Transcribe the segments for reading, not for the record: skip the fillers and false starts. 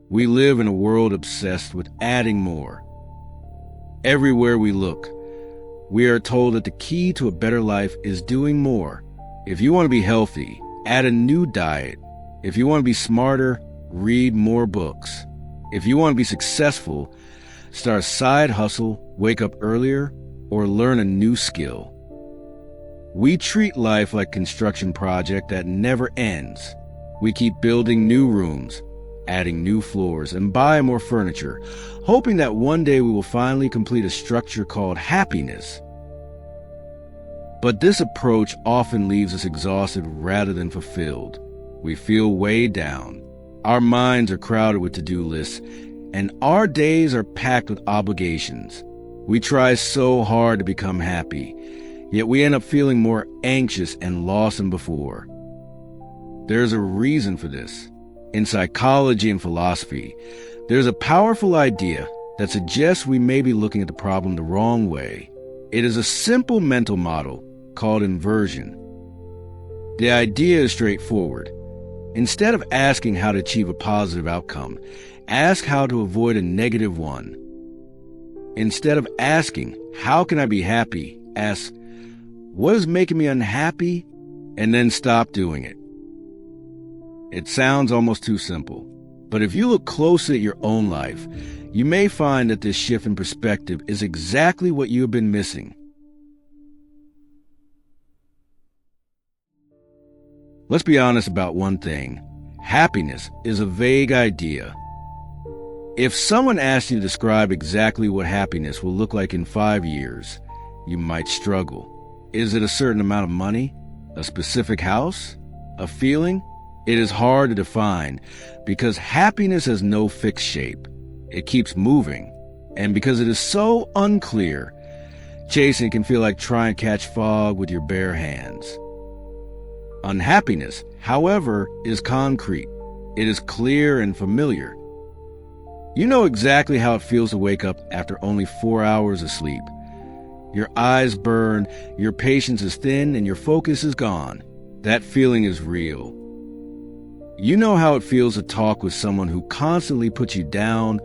We live in a world obsessed with adding more. Everywhere we look, we are told that the key to a better life is doing more. If you want to be healthy, add a new diet. If you want to be smarter, read more books. If you want to be successful, start a side hustle, wake up earlier, or learn a new skill. We treat life like a construction project that never ends. We keep building new rooms, adding new floors, and buy more furniture, hoping that one day we will finally complete a structure called happiness. But this approach often leaves us exhausted rather than fulfilled. We feel weighed down. Our minds are crowded with to-do lists, and our days are packed with obligations. We try so hard to become happy, yet we end up feeling more anxious and lost than before. There's a reason for this. In psychology and philosophy, there's a powerful idea that suggests we may be looking at the problem the wrong way. It is a simple mental model called inversion. The idea is straightforward. Instead of asking how to achieve a positive outcome, ask how to avoid a negative one. Instead of asking, how can I be happy, ask, what is making me unhappy? And then stop doing it. It sounds almost too simple, but if you look closely at your own life, you may find that this shift in perspective is exactly what you have been missing. Let's be honest about one thing. Happiness is a vague idea. If someone asked you to describe exactly what happiness will look like in 5 years, you might struggle. Is it a certain amount of money? A specific house? A feeling? It is hard to define because happiness has no fixed shape. It keeps moving. And because it is so unclear, chasing can feel like trying to catch fog with your bare hands. Unhappiness, however, is concrete. It is clear and familiar. You know exactly how it feels to wake up after only 4 hours of sleep. Your eyes burn, your patience is thin, and your focus is gone. That feeling is real. You know how it feels to talk with someone who constantly puts you down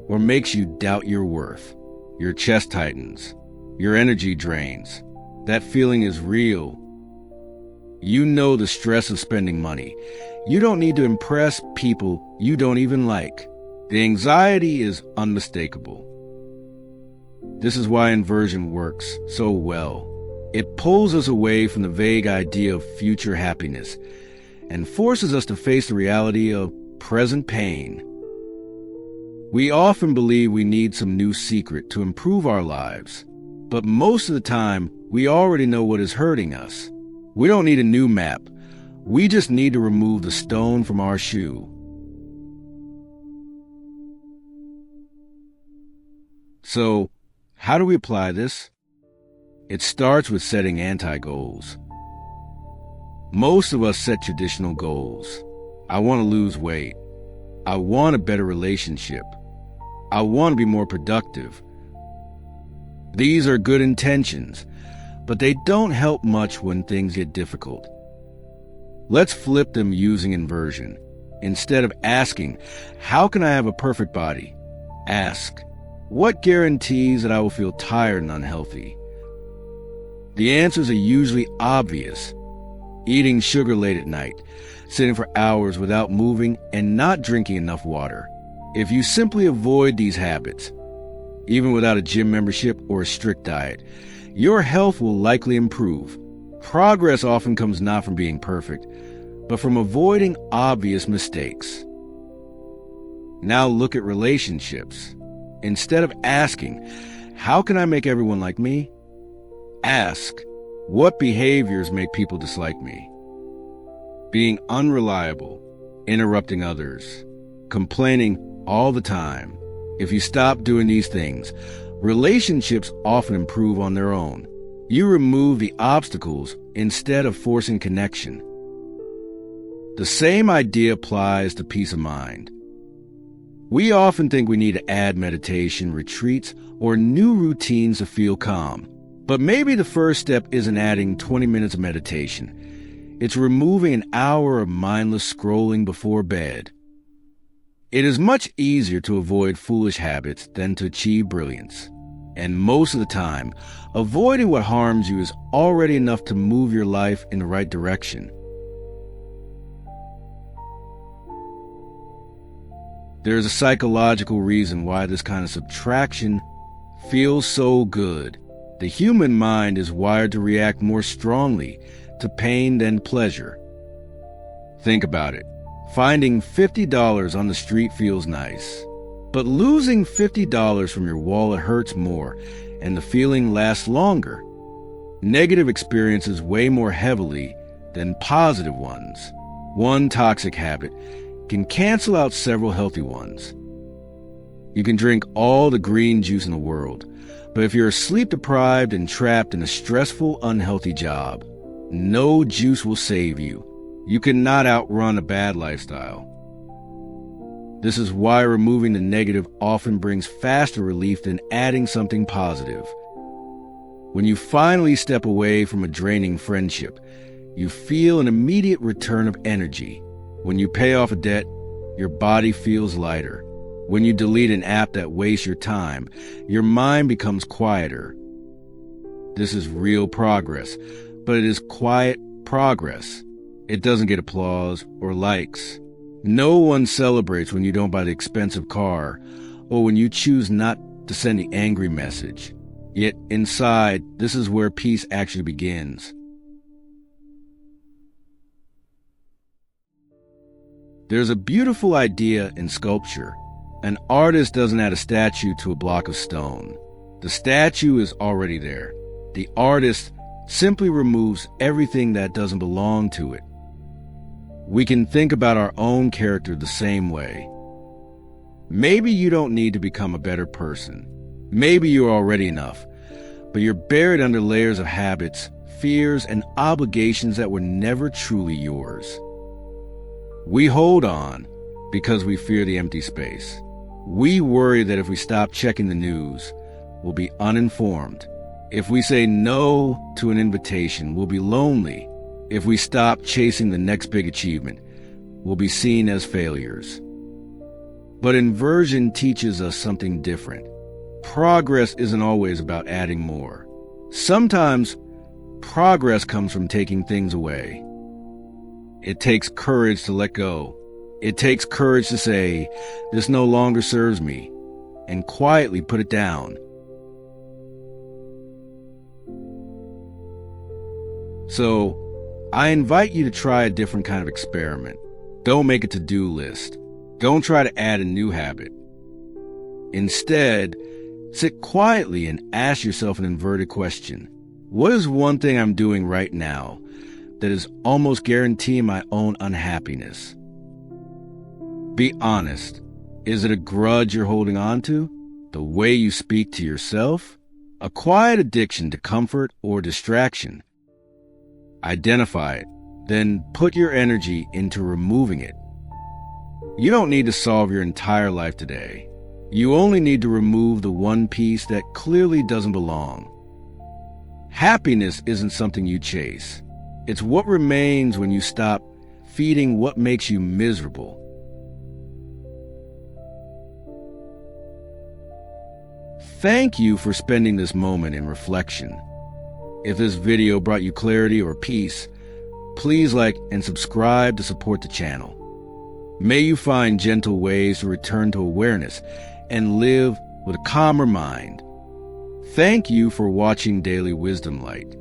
or makes you doubt your worth. Your chest tightens. Your energy drains. That feeling is real. You know the stress of spending money. You don't need to impress people you don't even like. The anxiety is unmistakable. This is why inversion works so well. It pulls us away from the vague idea of future happiness and forces us to face the reality of present pain. We often believe we need some new secret to improve our lives, but most of the time, we already know what is hurting us. We don't need a new map. We just need to remove the stone from our shoe. So, how do we apply this? It starts with setting anti-goals. Most of us set traditional goals. I want to lose weight. I want a better relationship. I want to be more productive. These are good intentions, but they don't help much when things get difficult. Let's flip them using inversion. Instead of asking, how can I have a perfect body? Ask, what guarantees that I will feel tired and unhealthy? The answers are usually obvious. Eating sugar late at night, sitting for hours without moving, and not drinking enough water. If you simply avoid these habits, even without a gym membership or a strict diet, your health will likely improve. Progress often comes not from being perfect, but from avoiding obvious mistakes. Now look at relationships. Instead of asking, how can I make everyone like me? Ask, what behaviors make people dislike me? Being unreliable, interrupting others, complaining all the time. If you stop doing these things, relationships often improve on their own. You remove the obstacles instead of forcing connection. The same idea applies to peace of mind. We often think we need to add meditation, retreats, or new routines to feel calm. But maybe the first step isn't adding 20 minutes of meditation. It's removing an hour of mindless scrolling before bed. It is much easier to avoid foolish habits than to achieve brilliance. And most of the time, avoiding what harms you is already enough to move your life in the right direction. There is a psychological reason why this kind of subtraction feels so good. The human mind is wired to react more strongly to pain than pleasure. Think about it. Finding $50 on the street feels nice, but losing $50 from your wallet hurts more, and the feeling lasts longer. Negative experiences weigh more heavily than positive ones. One toxic habit can cancel out several healthy ones. You can drink all the green juice in the world, but if you're sleep-deprived and trapped in a stressful, unhealthy job, no juice will save you. You cannot outrun a bad lifestyle. This is why removing the negative often brings faster relief than adding something positive. When you finally step away from a draining friendship, you feel an immediate return of energy. When you pay off a debt, your body feels lighter. When you delete an app that wastes your time, your mind becomes quieter. This is real progress, but it is quiet progress. It doesn't get applause or likes. No one celebrates when you don't buy the expensive car or when you choose not to send the angry message. Yet inside, this is where peace actually begins. There's a beautiful idea in sculpture. An artist doesn't add a statue to a block of stone. The statue is already there. The artist simply removes everything that doesn't belong to it. We can think about our own character the same way. Maybe you don't need to become a better person. Maybe you're already enough, but you're buried under layers of habits, fears, and obligations that were never truly yours. We hold on because we fear the empty space. We worry that if we stop checking the news, we'll be uninformed. If we say no to an invitation, we'll be lonely. If we stop chasing the next big achievement, we'll be seen as failures. But inversion teaches us something different. Progress isn't always about adding more. Sometimes progress comes from taking things away. It takes courage to let go. It takes courage to say, "This no longer serves me," and quietly put it down. So, I invite you to try a different kind of experiment. Don't make a to-do list. Don't try to add a new habit. Instead, sit quietly and ask yourself an inverted question. What is one thing I'm doing right now that is almost guaranteeing my own unhappiness? Be honest. Is it a grudge you're holding on to? The way you speak to yourself? A quiet addiction to comfort or distraction? Identify it, then put your energy into removing it. You don't need to solve your entire life today. You only need to remove the one piece that clearly doesn't belong. Happiness isn't something you chase. It's what remains when you stop feeding what makes you miserable. Thank you for spending this moment in reflection. If this video brought you clarity or peace, please like and subscribe to support the channel. May you find gentle ways to return to awareness and live with a calmer mind. Thank you for watching Daily Wisdom Light.